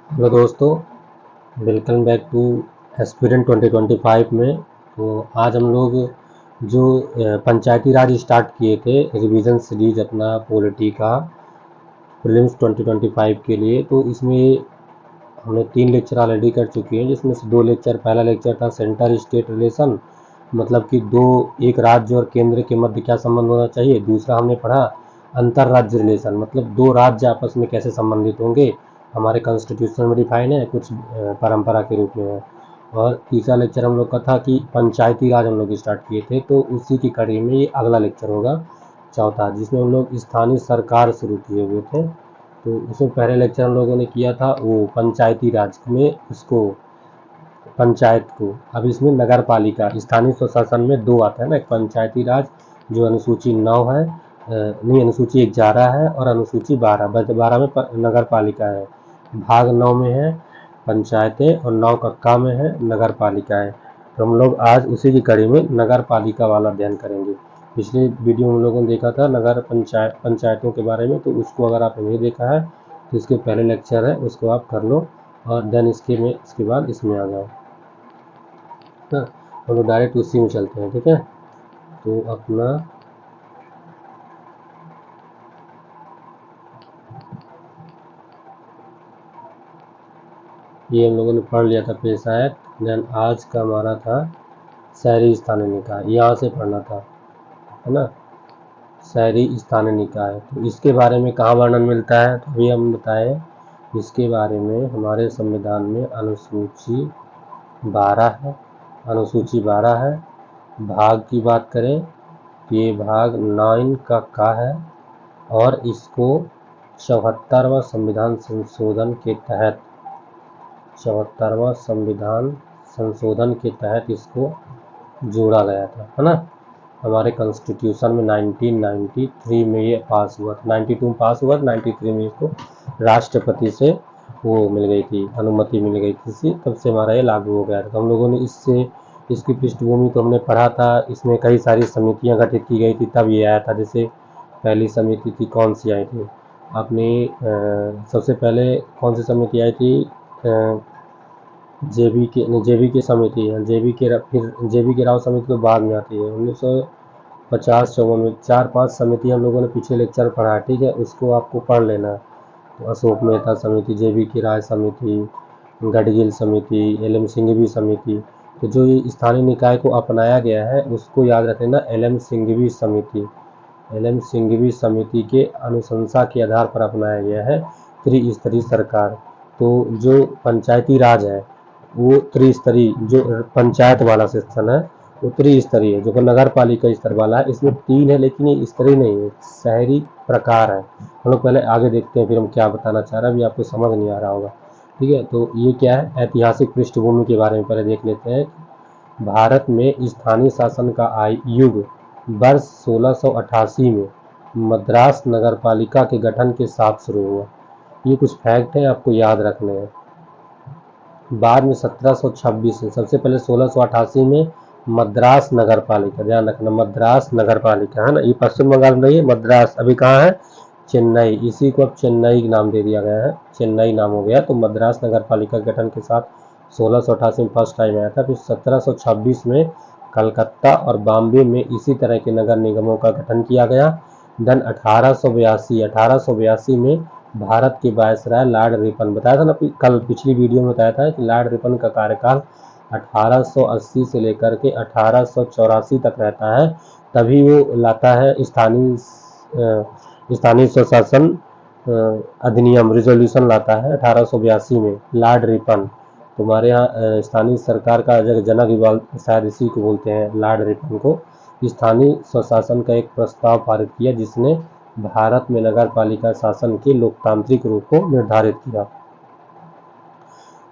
Hello दोस्तों, welcome back to aspirant 2025 में। तो आज हम लोग जो पंचायती राज स्टार्ट किए थे रिवीजन सीरीज अपना पॉलिटी का प्रीलिम्स 2025 के लिए, तो इसमें हमने 3 लेक्चर ऑलरेडी कर चुके हैं, जिसमें से 2 लेक्चर, पहला लेक्चर था सेंटर स्टेट रिलेशन, मतलब कि एक राज्य और केंद्र के मध्य क्या संबंध होना चाहिए। दूसरा हमने पढ़ा अंतर राज्य रिलेशन, मतलब 2 राज्य आपस में कैसे संबंधित होंगे, हमारे कॉन्स्टिट्यूशन में डिफाइन है, कुछ परंपरा के रूप में है। और तीसरा लेक्चर हम लोग का था कि पंचायती राज हम लोग स्टार्ट किए थे, तो उसी की कड़ी में ये अगला लेक्चर होगा चौथा, जिसमें हम लोग स्थानीय सरकार शुरू किए हुए थे। तो उसमें पहले लेक्चर हम लोगों ने किया था वो पंचायती राज में, उसको पंचायत को। अब इसमें नगर पालिका स्थानीय स्वशासन में 2 आता है ना, एक पंचायती राज जो अनुसूची 9 है, नहीं अनुसूची 11 है, और अनुसूची 12 में नगर पालिका है। भाग 9 में है पंचायतें और 9 कक्का में है नगर पालिकाएं। तो हम लोग आज उसी की कड़ी में नगर पालिका वाला अध्ययन करेंगे। पिछले वीडियो में हम लोगों ने देखा था नगर पंचायतों के बारे में, तो उसको अगर आपने नहीं देखा है तो इसके पहले लेक्चर है, उसको आप कर लो और देन इसके बाद इसमें आ जाओ। हाँ, हम लोग डायरेक्ट उसी में चलते हैं, ठीक है। तो अपना ये हम लोगों ने पढ़ लिया था पेशा एक्ट। देन आज का हमारा था शहरी स्थानीय निकाय, यहाँ से पढ़ना था, है ना, शहरी स्थानीय निकाय। तो इसके बारे में कहाँ वर्णन मिलता है, तो अभी हम बताएं इसके बारे में। हमारे संविधान में अनुसूची 12 है, अनुसूची 12 है। भाग की बात करें तो ये भाग 9 का है, और इसको 74वां संविधान संशोधन के तहत 74वां संविधान संशोधन के तहत इसको जोड़ा गया था, है ना। हमारे कॉन्स्टिट्यूशन में 1993 में ये पास हुआ था, 92 में पास हुआ था, 93 में इसको राष्ट्रपति से वो मिल गई थी, अनुमति मिल गई थी, तब से हमारा ये लागू हो गया था। तो हम लोगों ने इसकी पृष्ठभूमि तो हमने पढ़ा था, इसमें कई सारी समितियां गठित की गई थी, तब ये आया था। जैसे पहली समिति थी, कौन सी आई थी अपनी, सबसे पहले कौन सी समिति आई थी, जेबी के समिति है, फिर जेबी के राव समिति तो बाद में आती है। 1950-54 में 4-5 समिति हम लोगों ने पिछले लेक्चर पढ़ा है, ठीक है, उसको आपको पढ़ लेना है। तो अशोक मेहता समिति, जेबी की राय समिति, गडगिल समिति, एल.एम. सिंघवी समिति। तो जो ये स्थानीय निकाय को अपनाया गया है उसको याद रख लेना, एल.एम. सिंघवी समिति। एल.एम. सिंघवी समिति के अनुशंसा के आधार पर अपनाया गया है त्रिस्तरीय सरकार। तो जो पंचायती राज है वो त्रिस्तरीय, जो पंचायत वाला सेक्शन है वो त्रिस्तरीय है, जो कि नगर पालिका स्तर वाला है। इसमें 3 है, लेकिन ये स्तरीय नहीं है, शहरी प्रकार है। हम लोग पहले आगे देखते हैं, फिर हम क्या बताना चाह रहे हैं, अभी आपको समझ नहीं आ रहा होगा, ठीक है। तो ये क्या है, ऐतिहासिक पृष्ठभूमि के बारे में पहले देख लेते हैं। भारत में स्थानीय शासन का युग वर्ष 1688 में मद्रास नगरपालिका के गठन के साथ शुरू हुआ। ये कुछ फैक्ट है, आपको याद रखने हैं। बाद में 1726 में, सबसे पहले 1688 में मद्रास नगरपालिका, ध्यान रखना मद्रास नगरपालिका, है ना, ये पश्चिम बंगाल में नहीं है, मद्रास अभी कहाँ है, चेन्नई। इसी को अब चेन्नई नाम दे दिया गया है, चेन्नई नाम हो गया। तो मद्रास नगरपालिका गठन के साथ 1688 में फर्स्ट टाइम आया था। फिर 1726 में कलकत्ता और बॉम्बे में इसी तरह के नगर निगमों का गठन किया गया। देन 1882 में भारत के वायसराय लॉर्ड रिपन, बताया था ना कल पिछली वीडियो में बताया था कि लॉर्ड रिपन का कार्यकाल 1880 से लेकर के 1884 तक रहता है। तभी वो लाता है स्थानीय स्वशासन अधिनियम, रिजोल्यूशन लाता है 1882 में लॉर्ड रिपन। तुम्हारे यहाँ स्थानीय सरकार का जनक शायद इसी को बोलते हैं, लॉर्ड रिपन को। स्थानीय स्वशासन का एक प्रस्ताव पारित किया जिसने भारत में नगर पालिका शासन के लोकतांत्रिक रूप को निर्धारित किया।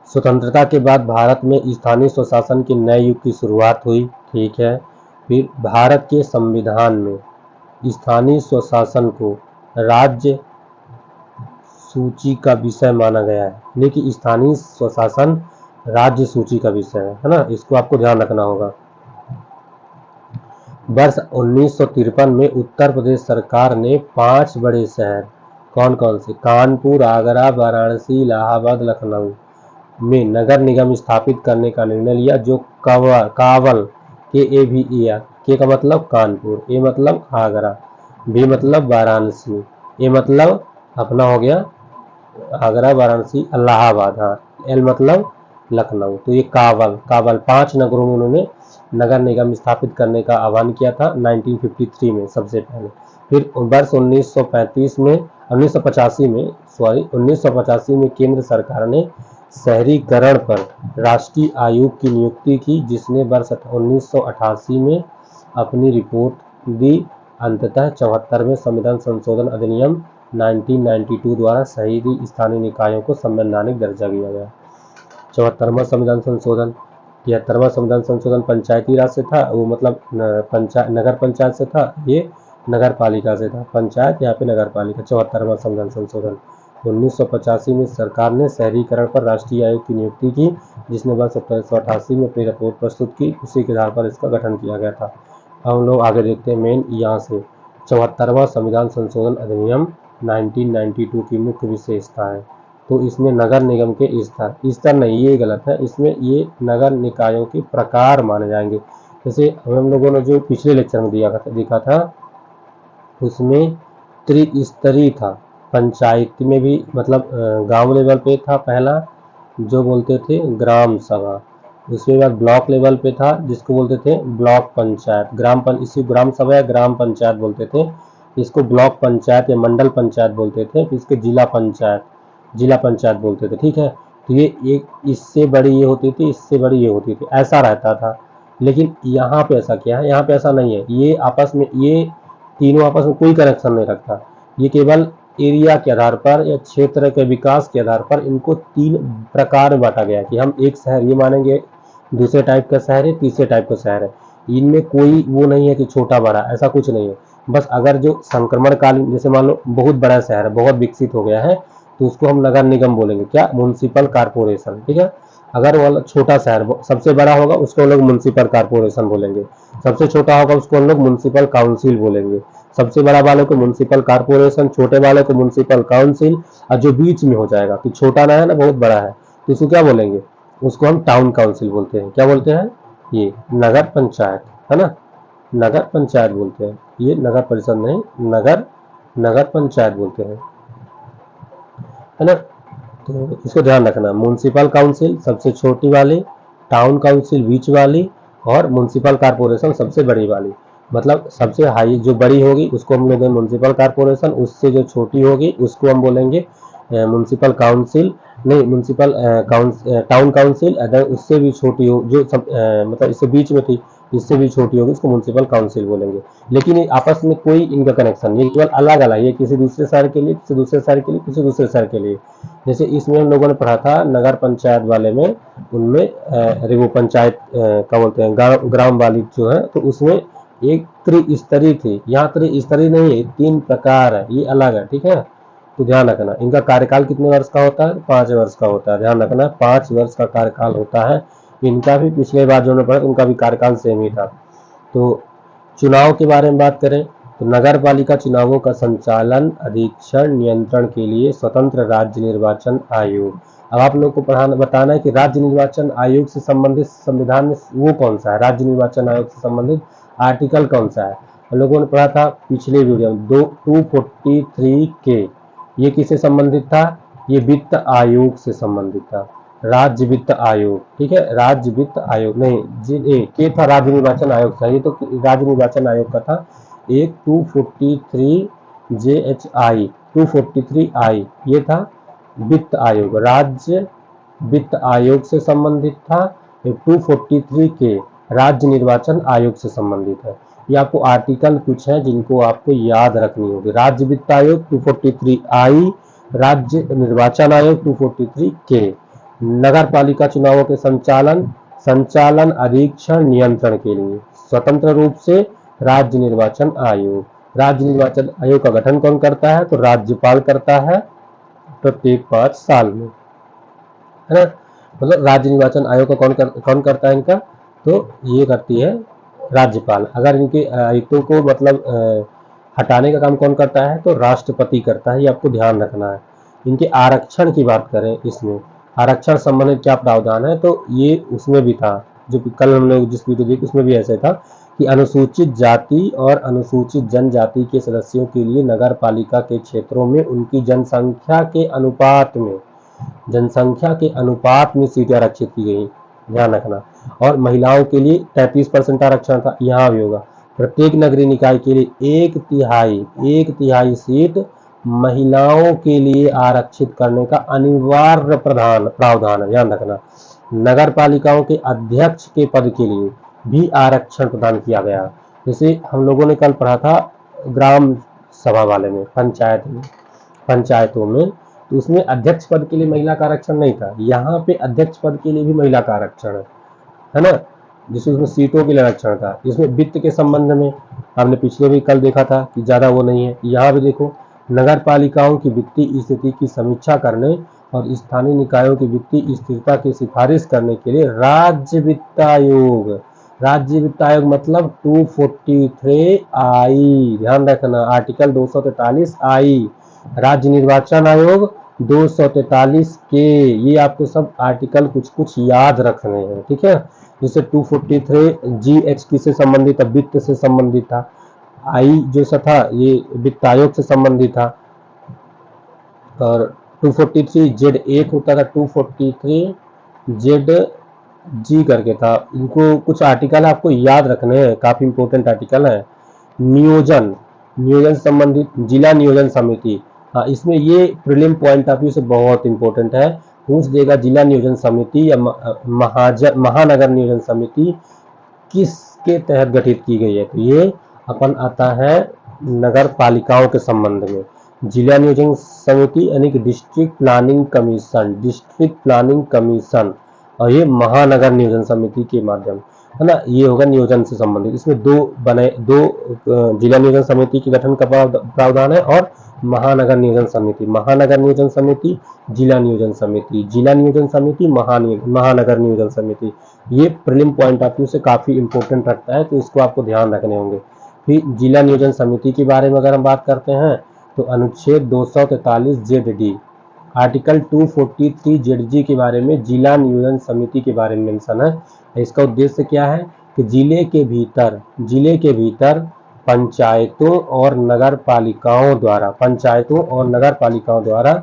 स्वतंत्रता के बाद भारत में स्थानीय स्वशासन के नए युग की शुरुआत हुई, ठीक है। फिर भारत के संविधान में स्थानीय स्वशासन को राज्य सूची का विषय माना गया है, यानी कि स्थानीय स्वशासन राज्य सूची का विषय है ना, इसको आपको ध्यान रखना होगा। वर्ष 1953 में उत्तर प्रदेश सरकार ने 5 बड़े शहर कौन कौन से? कानपुर, आगरा, वाराणसी, इलाहाबाद, लखनऊ में नगर निगम स्थापित करने का निर्णय लिया, जो कावल KAVER, के का मतलब कानपुर, ए मतलब आगरा, बी मतलब वाराणसी, ए मतलब अपना हो गया आगरा, वाराणसी, इलाहाबाद, हाँ, एल मतलब लखनऊ। तो ये कावल 5 नगरों में उन्होंने नगर निगम स्थापित करने का आह्वान किया था 1953 में सबसे पहले। फिर वर्ष 1935 में 1985 में 1985 में केंद्र सरकार ने शहरीकरण पर राष्ट्रीय आयोग की नियुक्ति की, जिसने वर्ष 1988 में अपनी रिपोर्ट दी। अंततः 74वें संविधान संशोधन अधिनियम 1992 द्वारा शहरी स्थानीय निकायों को संवैधानिक दर्जा दिया गया। 74वां संविधान संशोधन, 73वां संविधान संशोधन पंचायती राज से था, वो मतलब नगर पंचायत से था, ये नगर पालिका से था। पंचायत, यहाँ पे नगर पालिका। 74वां संविधान संशोधन 1985 में सरकार ने शहरीकरण पर राष्ट्रीय आयोग की नियुक्ति की, जिसने वर्ष 1988 में अपनी रिपोर्ट प्रस्तुत की। उसी के आधार पर इसका गठन किया गया था। अब हम लोग आगे देखते हैं मेन यहाँ से 74वां संविधान संशोधन अधिनियम 1992 की मुख्य विशेषता है। तो इसमें नगर निगम के स्तर नहीं, ये गलत है, इसमें ये नगर निकायों के प्रकार माने जाएंगे। जैसे हम लोगों ने जो पिछले लेक्चर में देखा था उसमें त्रिस्तरीय था। पंचायत में भी मतलब गांव लेवल पे था पहला, जो बोलते थे ग्राम सभा। उसके बाद ब्लॉक लेवल पे था, जिसको बोलते थे ब्लॉक पंचायत। इसी ग्राम सभा या ग्राम पंचायत बोलते थे। इसको ब्लॉक पंचायत या मंडल पंचायत बोलते थे। फिर इसके जिला पंचायत बोलते थे। ठीक है, तो ये एक इससे बड़ी ये होती थी, इससे बड़ी ये होती थी, ऐसा रहता था। लेकिन यहाँ पे ऐसा क्या है? यहाँ पे ऐसा नहीं है। ये आपस में, ये तीनों आपस में कोई कनेक्शन नहीं रखता। ये केवल एरिया के आधार पर या क्षेत्र के विकास के आधार पर इनको 3 प्रकार में बांटा गया कि हम एक शहर ये मानेंगे, दूसरे टाइप का शहर है, तीसरे टाइप का शहर है। इनमें कोई वो नहीं है कि छोटा बड़ा, ऐसा कुछ नहीं है। बस अगर जो संक्रमण कालीन, जैसे मान लो बहुत बड़ा शहर है, बहुत विकसित हो गया है, तो उसको हम नगर निगम बोलेंगे, क्या? Municipal corporation. ठीक है, अगर वो छोटा शहर सबसे बड़ा होगा उसको हम लोग म्युनिसिपल कारपोरेशन बोलेंगे, सबसे छोटा होगा उसको हम लोग म्युनिसिपल काउंसिल बोलेंगे। सबसे बड़ा वाले को म्युनिसिपल कारपोरेशन, छोटे वाले को म्युनिसिपल काउंसिल, और जो बीच में हो जाएगा कि छोटा ना है ना, बहुत बड़ा है, तो इसको क्या बोलेंगे? उसको हम टाउन काउंसिल बोलते हैं। क्या बोलते हैं? ये नगर पंचायत है ना, नगर पंचायत बोलते हैं। ये नगर परिषद नहीं, नगर पंचायत बोलते हैं, है ना। तो इसको ध्यान रखना, म्युनिसिपल काउंसिल सबसे छोटी वाली, टाउन काउंसिल बीच वाली, और म्युनिसिपल कारपोरेशन सबसे बड़ी वाली। मतलब सबसे हाई जो बड़ी होगी उसको हम लोग म्युनिसिपल कारपोरेशन, उससे जो छोटी होगी उसको हम बोलेंगे म्युनिसिपल काउंसिल, नहीं म्युनिसिपल टाउन काउंसिल। अगर उससे भी छोटी हो, जो सब मतलब इससे बीच में थी, इससे भी छोटी होगी, उसको म्युनिसिपल काउंसिल बोलेंगे। लेकिन ये आपस में कोई इनका कनेक्शन नहीं, केवल अलग अलग, ये किसी दूसरे शहर के लिए, किसी दूसरे शहर के लिए, किसी दूसरे शहर के लिए। जैसे इसमें हम लोगों ने पढ़ा था नगर पंचायत वाले में, उनमें अरे वो पंचायत क्या बोलते हैं, ग्राम वाली जो है, तो उसमें एक त्रिस्तरीय थी। यहाँ त्रिस्तरीय नहीं है, 3 प्रकार है, ये अलग है। ठीक है, तो ध्यान रखना। इनका कार्यकाल कितने वर्ष का होता है? 5 वर्ष का होता है। ध्यान रखना, 5 वर्ष का कार्यकाल होता है। इनका भी पिछले बार जो पढ़ा उनका भी कार्यकाल सेम ही था। तो चुनाव के बारे में बात करें तो नगर पालिका चुनावों का संचालन, अधीक्षण, नियंत्रण के लिए स्वतंत्र राज्य निर्वाचन आयोग। अब आप लोग को बताना है कि राज्य निर्वाचन आयोग से संबंधित संविधान में वो कौन सा है, राज्य निर्वाचन आयोग से संबंधित आर्टिकल कौन सा है। हम लोगों ने पढ़ा था पिछले वीडियो में 243 के, ये किससे संबंधित था? ये वित्त आयोग से संबंधित था, राज्य वित्त आयोग। ठीक है, राज्य वित्त आयोग नहीं के था राज्य निर्वाचन आयोग था, ये तो राज्य निर्वाचन आयोग का था। एक 243 JHI 243I ये था वित्त आयोग, राज्य वित्त आयोग से संबंधित था। 243 के राज्य निर्वाचन आयोग से संबंधित है। ये आपको आर्टिकल कुछ है जिनको आपको याद रखनी होगी। राज्य वित्त आयोग 243I, राज्य निर्वाचन आयोग 243 के। नगर पालिका चुनावों के संचालन, अधीक्षण, नियंत्रण के लिए स्वतंत्र रूप से राज्य निर्वाचन आयोग। राज्य निर्वाचन आयोग का गठन कौन करता है? तो राज्यपाल करता है प्रत्येक 5 साल में, है ना। मतलब राज्य निर्वाचन आयोग का कौन करता है इनका? तो ये करती है राज्यपाल। अगर इनके आयुक्तों को मतलब हटाने का काम कौन करता है? तो राष्ट्रपति करता है, ये आपको ध्यान रखना है। इनके आरक्षण की बात करें, इसमें आरक्षण संबंधित क्या प्रावधान है? तो ये उसमें भी था, जो कल हम लोग जिस वीडियो देखी उसमें भी ऐसे था कि अनुसूचित जाति और अनुसूचित जनजाति के सदस्यों के लिए नगर पालिका के क्षेत्रों में उनकी जनसंख्या के अनुपात में सीटें आरक्षित की गई, ध्यान रखना। और महिलाओं के लिए 33% आरक्षण था, यहाँ भी होगा। प्रत्येक नगरीय निकाय के लिए एक तिहाई सीट महिलाओं के लिए आरक्षित करने का अनिवार्य प्रावधान है, ध्यान रखना। नगर पालिकाओं के अध्यक्ष के पद के लिए भी आरक्षण प्रदान किया गया। जैसे हम लोगों ने कल पढ़ा था ग्राम सभा वाले में, पंचायतों में, तो उसमें अध्यक्ष पद के लिए महिला का आरक्षण नहीं था। यहाँ पे अध्यक्ष पद के लिए भी महिला का आरक्षण है ना, जिसमें सीटों के लिए आरक्षण था। इसमें वित्त के संबंध में हमने पिछले भी कल देखा था कि ज्यादा वो नहीं है। यहाँ भी देखो, नगर पालिकाओं की वित्तीय स्थिति की समीक्षा करने और स्थानीय निकायों की वित्तीय स्थिरता की सिफारिश करने के लिए राज्य वित्त आयोग मतलब 243 आई, ध्यान रखना, आर्टिकल 243 आई। राज्य निर्वाचन आयोग 243 के, ये आपको सब आर्टिकल कुछ याद रखने हैं, ठीक है। जैसे 243 GH किससे संबंधित था? वित्त से संबंधित था। आई जो सा था ये वित्त आयोग से संबंधित था। और 243 Z एक होता था, 243 ZG करके था। इनको कुछ आर्टिकल आपको याद रखने हैं, काफी इंपोर्टेंट आर्टिकल है। नियोजन संबंधित जिला नियोजन समिति, हाँ इसमें ये प्रीलिम पॉइंट ऑफ व्यू से बहुत इंपॉर्टेंट है, पूछ देगा जिला नियोजन समिति या महानगर नियोजन समिति किसके तहत गठित की गई है? तो ये अपन आता है नगर पालिकाओं के संबंध में। जिला नियोजन समिति यानी कि डिस्ट्रिक्ट प्लानिंग कमीशन, और ये महानगर नियोजन समिति के माध्यम, है ना, ये होगा नियोजन से संबंधित। इसमें दो जिला नियोजन समिति के गठन का प्रावधान है और महानगर नियोजन समिति, जिला नियोजन समिति, महानगर नियोजन समिति। ये प्रीलिम पॉइंट ऑफ व्यू से काफी इंपॉर्टेंट रखता है, तो इसको आपको ध्यान रखने होंगे। फिर जिला नियोजन समिति के बारे में अगर हम बात करते हैं तो अनुच्छेद 243 ZD, आर्टिकल 243 ZG के बारे में जिला नियोजन समिति के बारे में मेंशन है। इसका उद्देश्य क्या है कि जिले के भीतर पंचायतों और नगर पालिकाओं द्वारा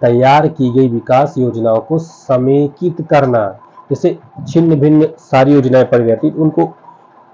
तैयार की गई विकास योजनाओं को समेकित करना। जैसे छिन्न भिन्न सारी योजनाएं परिवर्तित, उनको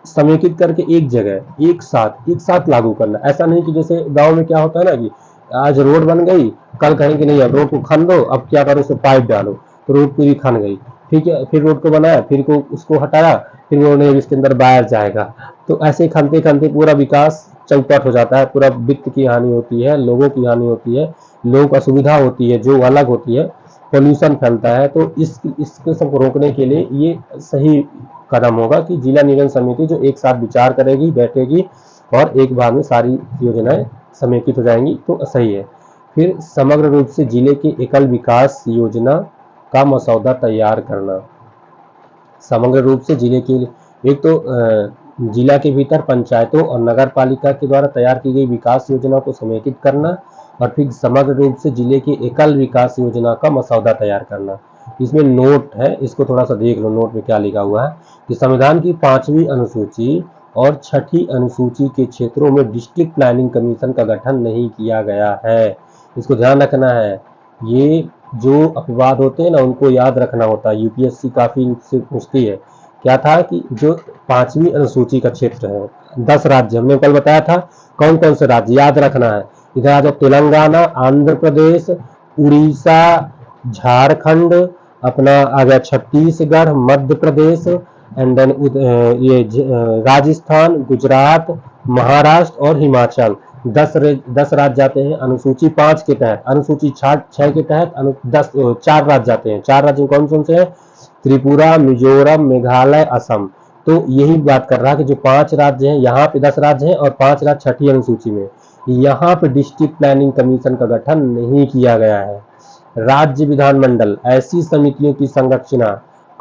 समेकित करके एक जगह एक साथ लागू करना। ऐसा नहीं कि जैसे गांव में क्या होता है ना कि आज रोड बन गई, कल कहेंगे नहीं अब रोड को खन दो, अब क्या करो उसमें पाइप डालो, तो रोड पूरी खन गई, ठीक है, फिर रोड को बनाया, फिर उसको हटाया, फिर वो नहीं इसके अंदर वायर जाएगा, तो ऐसे खनते खनते पूरा विकास चौपट हो जाता है, पूरा वित्त की हानि होती है, लोगों की हानि होती है, लोगों को असुविधा होती है जो अलग होती है, पोल्यूशन फैलता है। तो इसको सब रोकने के लिए ये सही कदम होगा कि जिला नियोजन समिति जो एक साथ विचार करेगी, बैठेगी और एक बार में सारी योजनाएं समेकित हो जाएंगी, तो सही है। फिर समग्र रूप से जिले की एकल विकास योजना का मसौदा तैयार करना। समग्र रूप से जिले की, एक तो जिला के भीतर पंचायतों और नगर पालिका के द्वारा तैयार की गई विकास योजना को समेकित करना, और फिर समग्र रूप से जिले की एकल विकास योजना का मसौदा तैयार करना। इसमें नोट है, इसको थोड़ा सा देख लो, नोट में क्या लिखा हुआ है कि संविधान की 5वीं अनुसूची और 6ठी अनुसूची के क्षेत्रों में डिस्ट्रिक्ट प्लानिंग कमीशन का गठन नहीं किया गया है। इसको ध्यान रखना है। ये जो अपवाद होते हैं ना, उनको याद रखना होता है, यूपीएससी काफी इनसे पूछती है। क्या था कि जो 5वीं अनुसूची का क्षेत्र है, 10 राज्य हमने कल बताया था, कौन कौन से राज्य याद रखना है। इधर आ जाओ, तेलंगाना, आंध्र प्रदेश, उड़ीसा, झारखंड, अपना आ गया छत्तीसगढ़, मध्य प्रदेश, एंड देन ये राजस्थान, गुजरात, महाराष्ट्र और हिमाचल। 10 राज्य जाते हैं अनुसूची 5 के तहत। अनुसूची 6 के तहत 4 राज्य जाते हैं। 4 राज्य कौन कौन से हैं? त्रिपुरा, मिजोरम, मेघालय, असम। तो यही बात कर रहा है कि जो 5 राज्य हैं, यहाँ पे 10 राज्य हैं और 5 राज्य 6ठी अनुसूची में, यहाँ पे डिस्ट्रिक्ट प्लानिंग कमीशन का गठन नहीं किया गया है। राज्य विधानमंडल ऐसी समितियों की संरचना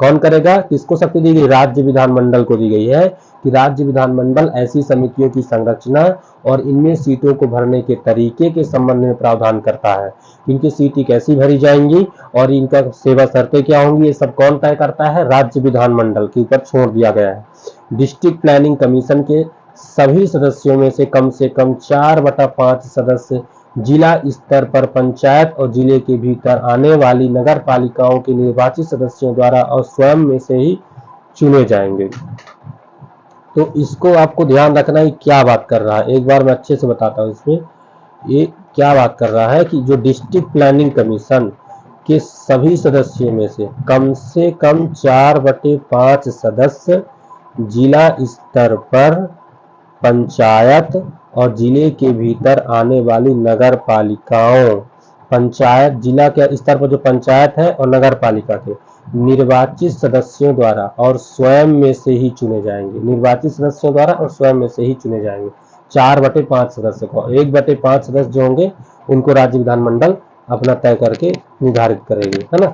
कौन करेगा? किसको शक्ति दी गई? राज्य विधानमंडल को दी गई है कि राज्य विधानमंडल ऐसी समितियों की संरचना और इनमें सीटों को भरने के तरीके के संबंध में प्रावधान करता है। इनकी सीटें कैसी भरी जाएंगी और इनका सेवा शर्तें क्या होंगी, ये सब कौन तय करता है? राज्य विधानमंडल के ऊपर छोड़ दिया गया है। डिस्ट्रिक्ट प्लानिंग कमीशन के सभी सदस्यों में से कम 4/5 सदस्य जिला स्तर पर पंचायत और जिले के भीतर आने वाली नगर पालिकाओं के निर्वाचित सदस्यों द्वारा और स्वयं में से ही चुने जाएंगे। तो इसको आपको ध्यान रखना है क्या बात कर रहा है, एक बार मैं अच्छे से बताता हूँ। इसमें ये क्या बात कर रहा है कि जो डिस्ट्रिक्ट प्लानिंग कमीशन के सभी सदस्यों में से कम 4/5 सदस्य जिला स्तर पर पंचायत और जिले के भीतर आने वाली नगर पालिकाओं, पंचायत जिला के स्तर पर जो पंचायत है और नगर पालिका के निर्वाचित सदस्यों द्वारा और स्वयं में से ही चुने जाएंगे। निर्वाचित सदस्यों द्वारा और स्वयं में से ही चुने जाएंगे। 4/5 सदस्य को 1/5 सदस्य जो होंगे उनको राज्य विधानमंडल अपना तय करके निर्धारित करेगी, है ना।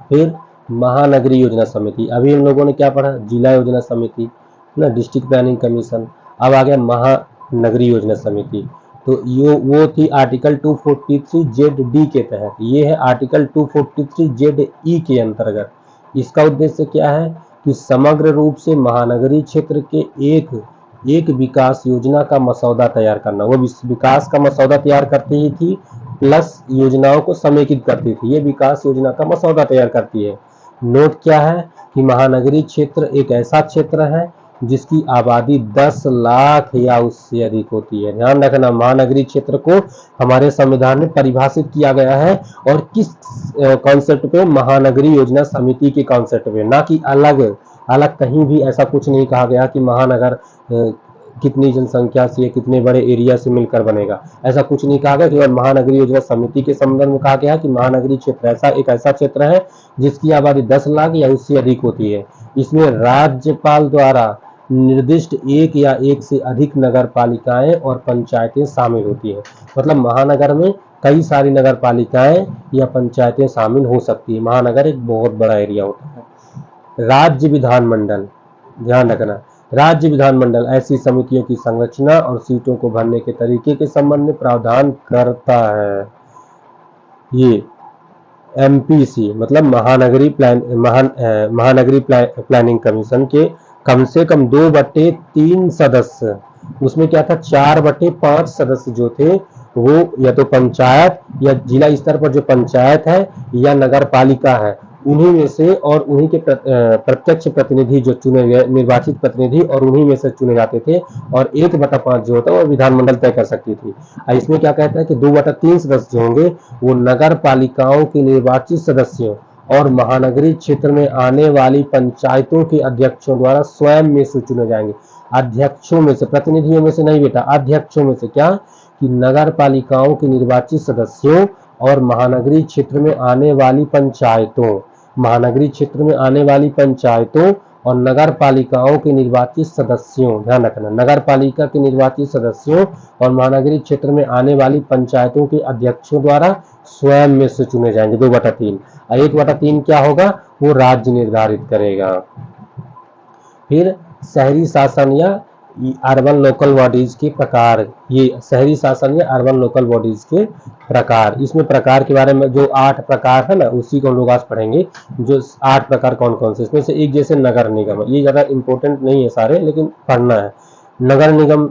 फिर महानगरीय योजना समिति, अभी हम लोगों ने क्या पढ़ा? जिला योजना समिति ना, डिस्ट्रिक्ट प्लानिंग कमीशन। अब आ गया महानगरीय योजना समिति। तो ये वो थी आर्टिकल 243 ZD के तहत, ये है आर्टिकल 243 ZE के अंतर्गत। इसका उद्देश्य क्या है कि समग्र रूप से महानगरीय क्षेत्र के एक विकास योजना का मसौदा तैयार करना। वो विकास का मसौदा तैयार करती ही थी प्लस योजनाओं को समेकित करती थी। ये विकास योजना का मसौदा तैयार करती है। नोट क्या है कि महानगरीय क्षेत्र एक ऐसा क्षेत्र है जिसकी आबादी 10 लाख या उससे अधिक होती है। ध्यान रखना, महानगरीय क्षेत्र को हमारे संविधान में परिभाषित किया गया है और किस कॉन्सेप्ट पे? महानगरीय योजना समिति के कॉन्सेप्ट पे, ना कि अलग अलग कहीं भी ऐसा कुछ नहीं कहा गया कि महानगर कितनी जनसंख्या से, कितने बड़े एरिया से मिलकर बनेगा, ऐसा कुछ नहीं कहा गया। केवल महानगरीय योजना समिति के संबंध में कहा गया कि महानगरीय क्षेत्र एक ऐसा क्षेत्र है जिसकी आबादी 10 लाख या उससे अधिक होती है। इसमें राज्यपाल द्वारा निर्दिष्ट एक या एक से अधिक नगर पालिकाएं और पंचायतें शामिल होती है। मतलब महानगर में कई सारी नगर पालिकाएं या पंचायतें शामिल हो सकती है। महानगर एक बहुत बड़ा एरिया होता है। राज्य विधानमंडल, ध्यान रखना, राज्य विधानमंडल ऐसी समितियों की संरचना और सीटों को भरने के तरीके के संबंध में प्रावधान करता है। ये MPC मतलब महानगरीय प्लानिंग कमीशन के कम से कम 2/3 सदस्य, उसमें क्या था 4/5 सदस्य जो थे वो या तो पंचायत या जिला स्तर पर जो पंचायत है या नगर पालिका है उन्हीं में से, और उन्हीं के प्रत्यक्ष प्रतिनिधि जो चुने गए निर्वाचित प्रतिनिधि और उन्हीं में से चुने जाते थे, और 1/5 जो होता है वो विधानमंडल तय कर सकती थी। इसमें क्या कहता है कि 2/3 सदस्य जो होंगे वो नगर पालिकाओं के निर्वाचित सदस्यों और महानगरीय क्षेत्र में आने वाली पंचायतों के अध्यक्षों द्वारा स्वयं में से चुने जाएंगे। अध्यक्षों में से, प्रतिनिधियों में से नहीं बेटा, अध्यक्षों में से। क्या कि नगर पालिकाओं के निर्वाचित सदस्यों और महानगरीय क्षेत्र में आने वाली पंचायतों, महानगरीय क्षेत्र में आने वाली पंचायतों और नगर पालिकाओं के निर्वाचित सदस्यों, ध्यान रखना, नगर पालिका के निर्वाचित सदस्यों और महानगरीय क्षेत्र में आने वाली पंचायतों के अध्यक्षों द्वारा स्वयं में से चुने जाएंगे। 2/3। 1/3 क्या होगा? वो राज्य निर्धारित करेगा। फिर शहरी शासन या अर्बन लोकल बॉडीज के प्रकार, ये शहरी शासन या अर्बन लोकल बॉडीज के प्रकार, इसमें प्रकार के बारे में जो 8 प्रकार है ना उसी को हम लोग आज पढ़ेंगे। जो 8 प्रकार कौन कौन से, इसमें से एक जैसे नगर निगम, ये ज्यादा इंपॉर्टेंट नहीं है सारे, लेकिन पढ़ना है। नगर निगम,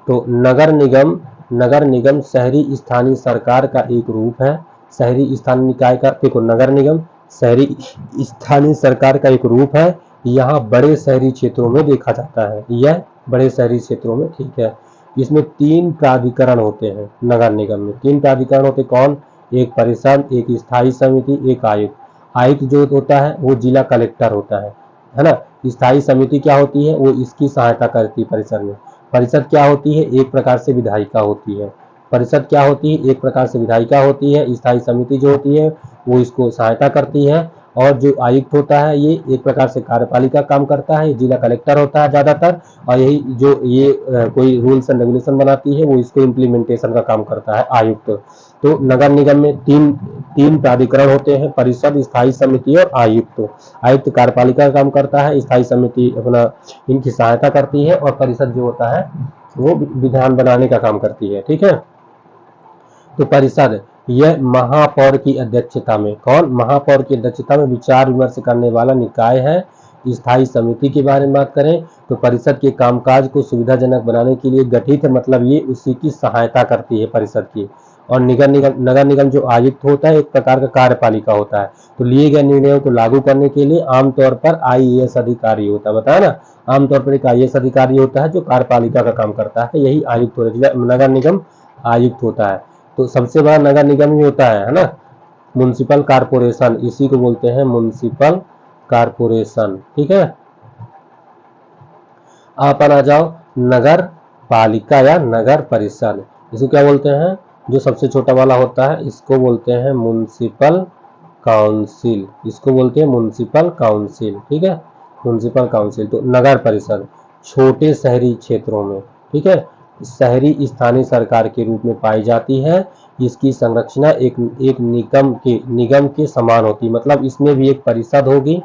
तो नगर निगम शहरी स्थानीय सरकार का एक रूप है। शहरी स्थानीय निकाय का, देखो नगर निगम शहरी स्थानीय सरकार का एक रूप है। यहाँ बड़े शहरी क्षेत्रों में देखा जाता है, यह बड़े शहरी क्षेत्रों में, ठीक है। इसमें 3 प्राधिकरण होते हैं नगर निगम में। 3 प्राधिकरण होते कौन? एक परिषद, एक स्थायी समिति, एक आयुक्त। आयुक्त जो होता है वो जिला कलेक्टर होता है ना। स्थायी समिति क्या होती है? वो इसकी सहायता करती है परिषद में। परिषद क्या होती है? एक प्रकार से विधायिका होती है। परिषद क्या होती है? एक प्रकार से विधायिका होती है। स्थायी समिति जो होती है वो इसको सहायता करती है, और जो आयुक्त होता है ये एक प्रकार से कार्यपालिका काम करता है, जिला कलेक्टर होता है ज़्यादातर, और यही जो ये कोई रूल्स एंड रेगुलेशन बनाती है वो इसको इम्प्लीमेंटेशन का काम करता है आयुक्त। तो नगर निगम में तीन तीन प्राधिकरण होते हैं, परिषद, स्थायी समिति और आयुक्त। आयुक्त कार्यपालिका का काम करता है, स्थायी समिति अपना इनकी सहायता करती है, और परिषद जो होता है वो विधान बनाने का काम करती है। ठीक है, तो परिषद यह महापौर की अध्यक्षता में, कौन, महापौर की अध्यक्षता में विचार विमर्श करने वाला निकाय है। स्थायी समिति के बारे में बात करें तो परिषद के कामकाज को सुविधाजनक बनाने के लिए गठित है, मतलब ये उसी की सहायता करती है परिषद की। और नगर निगम जो आयुक्त होता है एक प्रकार का कार्यपालिका होता है, तो लिए गए निर्णयों को लागू करने के लिए आमतौर पर आईएएस अधिकारी होता है, बताया ना, आमतौर पर एक आईएएस अधिकारी होता है जो कार्यपालिका का काम करता है, यही आयुक्त होता है, नगर निगम आयुक्त होता है। तो सबसे बड़ा नगर निगम ही होता है ना, म्युनिसिपल कारपोरेशन, इसी को बोलते हैं म्युनिसिपल कारपोरेशन। ठीक है, आप आ जाओ नगर पालिका या नगर परिषद, इसको क्या बोलते हैं, जो सबसे छोटा वाला होता है इसको बोलते हैं म्युनिसिपल काउंसिल, इसको बोलते हैं म्युनिसिपल काउंसिल। ठीक है, म्युनिसिपल काउंसिल। तो नगर परिषद छोटे शहरी क्षेत्रों में, ठीक है, शहरी स्थानीय सरकार के रूप में पाई जाती है। इसकी संरचना एक निगम के समान होती है, मतलब इसमें भी एक परिषद होगी,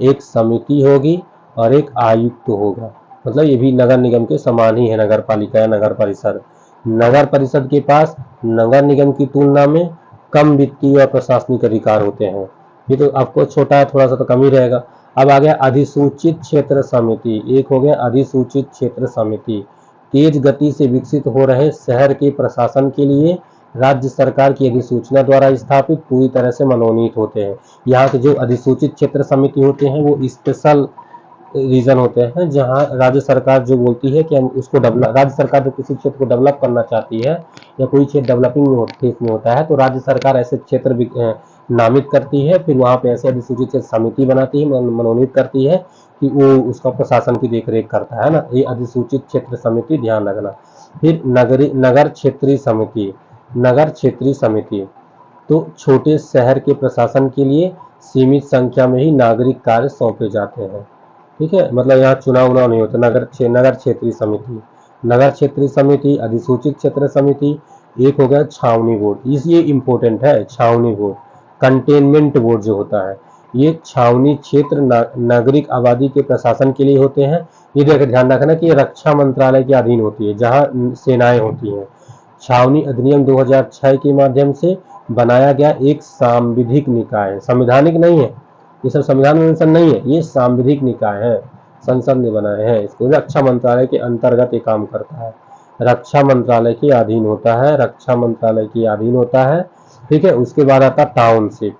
एक समिति होगी और एक आयुक्त होगा, मतलब ये भी नगर निगम के समान ही है, नगर पालिका या नगर परिषद। नगर परिषद के पास नगर निगम की तुलना में कम वित्तीय और प्रशासनिक अधिकार होते हैं। ये तो आपको छोटा है, थोड़ा सा तो कम ही रहेगा। अब आ गया अधिसूचित क्षेत्र समिति, एक हो गया अधिसूचित क्षेत्र समिति। तेज गति से विकसित हो रहे शहर के प्रशासन के लिए राज्य सरकार की अधिसूचना द्वारा स्थापित पूरी तरह से मनोनीत होते हैं। यहाँ के जो अधिसूचित क्षेत्र समिति होते हैं वो स्पेशल रीजन होते हैं, जहां राज्य सरकार जो बोलती है कि हम उसको डेवलप, राज्य सरकार जो किसी क्षेत्र को डेवलप करना चाहती है या कोई क्षेत्र डेवलपिंग में होता है, तो राज्य सरकार ऐसे क्षेत्र नामित करती है, फिर वहां पे ऐसे अधिसूचित क्षेत्र समिति बनाती है, मनोनीत करती है कि वो उसका प्रशासन की देखरेख करता है ना, ये अधिसूचित क्षेत्र समिति, ध्यान रखना। फिर नगर क्षेत्रीय समिति, नगर क्षेत्रीय समिति तो छोटे शहर के प्रशासन के लिए सीमित संख्या में ही नागरिक कार्य सौंपे जाते हैं। ठीक है, मतलब यहाँ चुनाव नहीं होता। नगर क्षेत्रीय समिति, नगर क्षेत्रीय समिति, अधिसूचित क्षेत्र समिति। एक हो गया छावनी बोर्ड, ये इंपॉर्टेंट है, छावनी बोर्ड, कंटेनमेंट बोर्ड जो होता है, ये छावनी क्षेत्र नागरिक आबादी के प्रशासन के लिए होते हैं। ये देखिए ध्यान रखना कि ये रक्षा मंत्रालय के अधीन होती है, जहाँ सेनाएं होती हैं। छावनी अधिनियम 2006 के माध्यम से बनाया गया एक सांविधिक निकाय है, संवैधानिक नहीं है, ये सब संविधान में मेंशन नहीं है, ये सांविधिक निकाय है, संसद ने बनाए हैं इसको। रक्षा मंत्रालय के अंतर्गत ये काम करता है, रक्षा मंत्रालय के अधीन होता है, रक्षा मंत्रालय के अधीन होता है। ठीक है, उसके बाद आता टाउनशिप,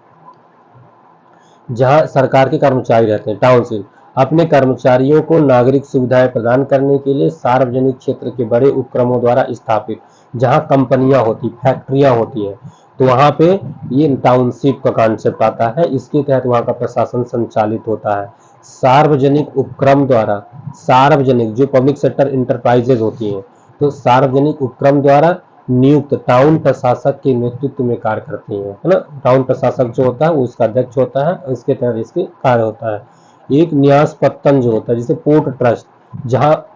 जहां सरकार के कर्मचारी रहते हैं। टाउनशिप अपने कर्मचारियों को नागरिक सुविधाएं प्रदान करने के लिए सार्वजनिक क्षेत्र के बड़े उपक्रमों द्वारा स्थापित, जहां कंपनियां होती, फैक्ट्रियां होती है, तो वहां पे ये टाउनशिप का कॉन्सेप्ट आता है। इसके तहत वहां का प्रशासन संचालित होता है सार्वजनिक उपक्रम द्वारा। सार्वजनिक जो पब्लिक सेक्टर इंटरप्राइजेज होती हैं, तो सार्वजनिक उपक्रम द्वारा नियुक्त टाउन प्रशासक के नेतृत्व में कार्य करती है ना। टाउन प्रशासक जो होता है वो उसका अध्यक्ष होता है, इसके तहत इसके कार्य होता है। एक न्यास पत्तन जो होता है, जैसे पोर्ट ट्रस्ट, जहाँ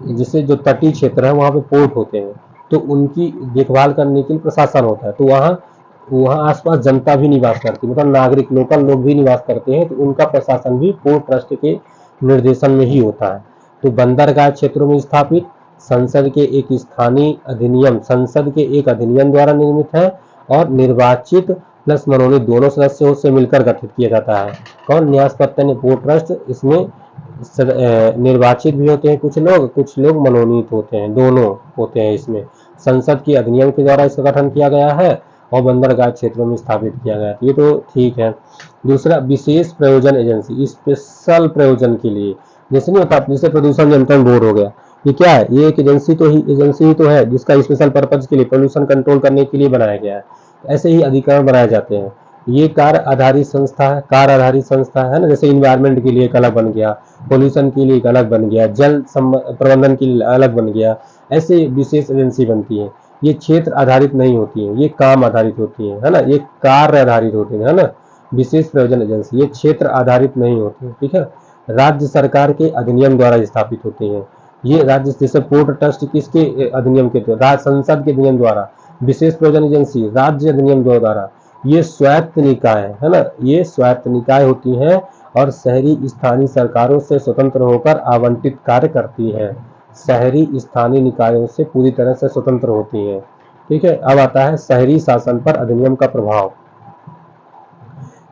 जैसे जो तटीय क्षेत्र है वहां पे पोर्ट होते हैं, तो उनकी देखभाल करने के लिए प्रशासन होता है। तो वहाँ आसपास जनता भी निवास करती है, मतलब नागरिक लोकल लोग भी निवास करते हैं, तो उनका प्रशासन भी पोर्ट ट्रस्ट के निर्देशन में ही होता है। तो बंदरगाह क्षेत्रों में स्थापित संसद के एक अधिनियम द्वारा निर्मित है और निर्वाचित प्लस मनोनीत दोनों सदस्यों से मिलकर गठित किया जाता है। कौन, न्यास पत्तन पोर्ट ट्रस्ट, इसमें निर्वाचित भी होते हैं कुछ लोग मनोनीत होते हैं, दोनों होते हैं इसमें। संसद के अधिनियम के द्वारा इसका गठन किया गया है और बंदरगाह क्षेत्रों में स्थापित किया गया है, ये तो ठीक है। दूसरा, विशेष प्रयोजन एजेंसी, स्पेशल प्रयोजन के लिए, जैसे नहीं होता, जैसे प्रदूषण नियंत्रण बोर्ड हो गया, ये क्या है, ये एक एजेंसी ही तो है जिसका स्पेशल पर्पज के लिए, पोल्यूशन कंट्रोल करने के लिए बनाया गया है। ऐसे ही अधिकरण बनाए जाते हैं। ये कार्य आधारित संस्था है ना, जैसे इन्वायरमेंट के लिए एक अलग बन गया, पोल्यूशन के लिए एक अलग बन गया, जल प्रबंधन के लिए अलग बन गया, ऐसे विशेष एजेंसी बनती है। ये क्षेत्र आधारित नहीं होती है, ये काम आधारित होती है ना, ये कार्य आधारित होती है ना। विशेष प्रयोजन एजेंसी, ये क्षेत्र आधारित नहीं होती, ठीक है, राज्य सरकार के अधिनियम द्वारा स्थापित होती हैं। ये राज्य, जैसे पोर्ट ट्रस्ट किसके अधिनियम के द्वारा, राज्य संसद के अधिनियम द्वारा, विशेष प्रयोजन एजेंसी राज्य अधिनियम द्वारा। ये स्वायत्त निकाय है ना, ये स्वायत्त निकाय होती हैं और शहरी स्थानीय सरकारों से स्वतंत्र होकर आवंटित कार्य करती हैं। शहरी स्थानीय निकायों से पूरी तरह से स्वतंत्र होती हैं, ठीक है। अब आता है शहरी शासन पर अधिनियम का प्रभाव।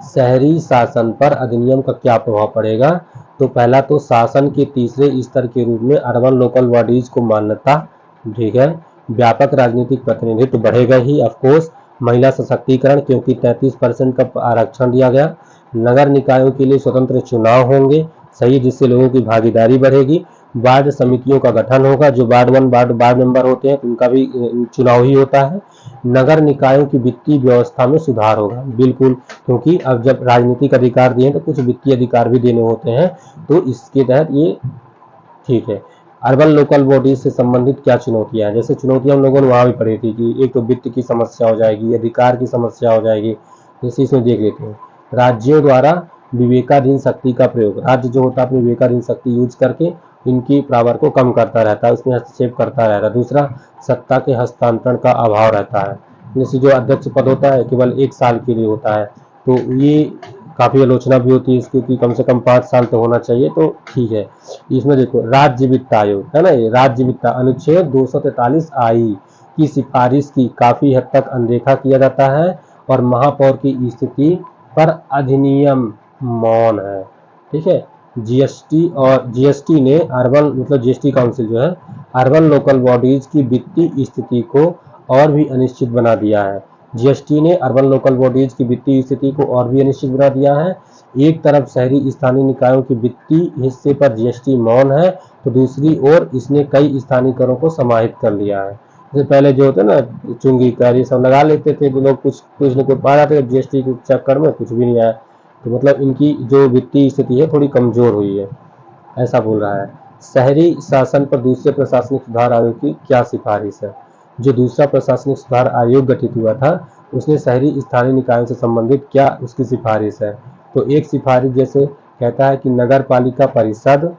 शहरी शासन पर अधिनियम का क्या प्रभाव पड़ेगा? तो पहला तो शासन के तीसरे स्तर के रूप में अर्बन लोकल बॉडीज को मान्यता, ठीक है। व्यापक राजनीतिक प्रतिनिधित्व बढ़ेगा ही, ऑफकोर्स। महिला सशक्तिकरण, क्योंकि 33% का आरक्षण दिया गया। नगर निकायों के लिए स्वतंत्र चुनाव होंगे, सही, जिससे लोगों की भागीदारी बढ़ेगी। वार्ड समितियों का गठन होगा, जो वार्ड मेंबर होते हैं उनका भी चुनाव ही होता है। नगर निकायों की वित्तीय व्यवस्था में सुधार होगा, बिल्कुल, क्योंकि अब जब राजनीतिक अधिकार दिए तो कुछ वित्तीय अधिकार भी देने होते हैं, तो इसके तहत ये ठीक है। अर्बन लोकल बॉडीज से संबंधित क्या चुनौतियां हैं? जैसे चुनौतियां हम लोगों ने वहां भी पढ़ी थी कि एक तो वित्त की समस्या हो जाएगी, अधिकार की समस्या हो जाएगी, जैसे इसमें देख लेते हैं। राज्यों द्वारा विवेकाधीन शक्ति का प्रयोग, राज्य जो होता है अपनी विवेकाधीन शक्ति यूज करके इनकी पावर को कम करता रहता है, उसमें हस्तक्षेप करता रहता है। दूसरा, सत्ता के हस्तांतरण का अभाव रहता है, जैसे जो अध्यक्ष पद होता है केवल 1 साल के लिए होता है, तो ये काफी आलोचना भी होती है इसकी कि कम से कम 5 साल तो होना चाहिए, तो ठीक है। इसमें देखो राज्य वित्त आयोग है ना, ये राज्य वित्त अनुच्छेद 243 आई की सिफारिश की काफी हद तक अनदेखा किया जाता है और महापौर की स्थिति पर अधिनियम मौन है, ठीक है। जीएसटी ने अर्बन, मतलब जीएसटी काउंसिल जो है, अर्बन लोकल बॉडीज की वित्तीय स्थिति को और भी अनिश्चित बना दिया है। जीएसटी ने अर्बन लोकल बॉडीज की वित्तीय स्थिति को और भी अनिश्चित बना दिया है। एक तरफ शहरी स्थानीय निकायों की वित्तीय हिस्से पर जीएसटी मौन है, तो दूसरी ओर इसने कई स्थानीय करों को समाहित कर लिया है। जैसे पहले जो होते ना चुंगी कर ये सब लगा लेते थे तो लोग कुछ न कुछ पा जाते थे, जीएसटी के चक्कर में कुछ भी नहीं आया, तो मतलब इनकी जो वित्तीय स्थिति है थोड़ी कमजोर हुई है, ऐसा बोल रहा है। शहरी शासन पर दूसरे प्रशासनिक सुधार आयोग की क्या सिफारिश है? जो दूसरा प्रशासनिक सुधार आयोग गठित हुआ था उसने शहरी स्थानीय निकायों से संबंधित क्या उसकी सिफारिश है? तो एक सिफारिश जैसे कहता है कि नगर पालिका परिषद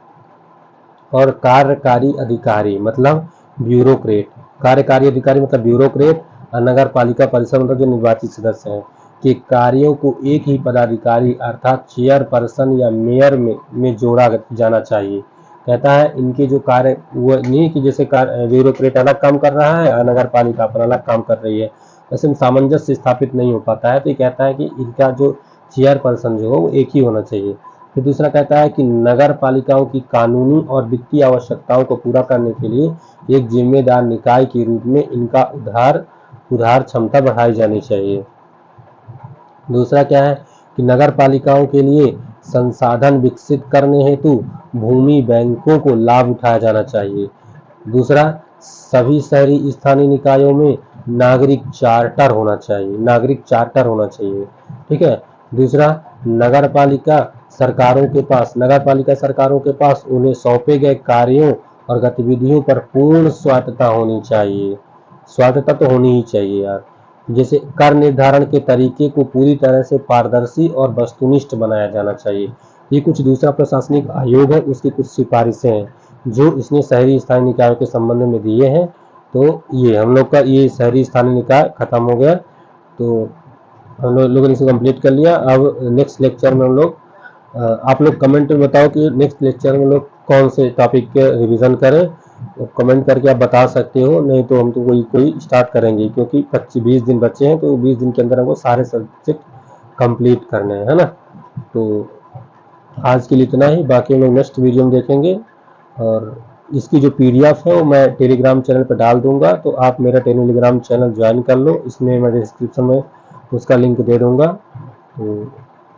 और कार्यकारी अधिकारी मतलब ब्यूरोक्रेट, कार्यकारी अधिकारी मतलब ब्यूरोक्रेट, और नगर पालिका परिषद मतलब जो निर्वाचित सदस्य हैं के कार्यों को एक ही पदाधिकारी अर्थात चेयरपर्सन या मेयर में जोड़ा जाना चाहिए। कहता है इनके जो कार्य वो नहीं कि जैसे ब्यूरोक्रेट अलग काम कर रहा है और नगर पालिका पर अलग काम कर रही है, वैसे सामंजस्य स्थापित नहीं हो पाता है, तो ये कहता है कि इनका जो चेयरपर्सन जो हो वो एक ही होना चाहिए। फिर दूसरा कहता है कि नगर पालिकाओं की कानूनी और वित्तीय आवश्यकताओं को पूरा करने के लिए एक जिम्मेदार निकाय के रूप में इनका उधार क्षमता बढ़ाई जानी चाहिए। दूसरा क्या है कि नगर पालिकाओं के लिए संसाधन विकसित करने हेतु भूमि बैंकों को लाभ उठाया जाना चाहिए। दूसरा, सभी शहरी स्थानीय निकायों में नागरिक चार्टर होना चाहिए, नागरिक चार्टर होना चाहिए, ठीक है। दूसरा, नगर पालिका सरकारों के पास उन्हें सौंपे गए कार्यों और गतिविधियों पर पूर्ण स्वायत्तता होनी चाहिए। स्वायत्तता तो होनी ही चाहिए यार। जैसे कर निर्धारण के तरीके को पूरी तरह से पारदर्शी और वस्तुनिष्ठ बनाया जाना चाहिए। ये कुछ दूसरा प्रशासनिक आयोग है, उसकी कुछ सिफारिशें हैं जो इसने शहरी स्थानीय निकायों के संबंध में दिए हैं। तो ये हम लोग का ये शहरी स्थानीय निकाय खत्म हो गया, तो हम लोगों ने इसे कंप्लीट कर लिया। अब नेक्स्ट लेक्चर में हम लोग आप लोग कमेंट में बताओ कि नेक्स्ट लेक्चर में लोग कौन से टॉपिक के रिवीजन करें, तो कमेंट करके आप बता सकते हो, नहीं तो हम तो कोई स्टार्ट करेंगे, क्योंकि 25-20 दिन बचे हैं, तो 20 दिन के अंदर हमको सारे सब्जेक्ट कंप्लीट करने हैं, है ना। तो आज के लिए इतना ही, बाकी हम लोग नेक्स्ट वीडियो में देखेंगे। और इसकी जो पीडीएफ है वो मैं टेलीग्राम चैनल पर डाल दूंगा, तो आप मेरा टेलीग्राम चैनल ज्वाइन कर लो, इसमें मैं डिस्क्रिप्शन में उसका लिंक दे दूंगा। तो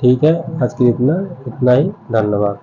ठीक है, आज के लिए इतना ही, धन्यवाद।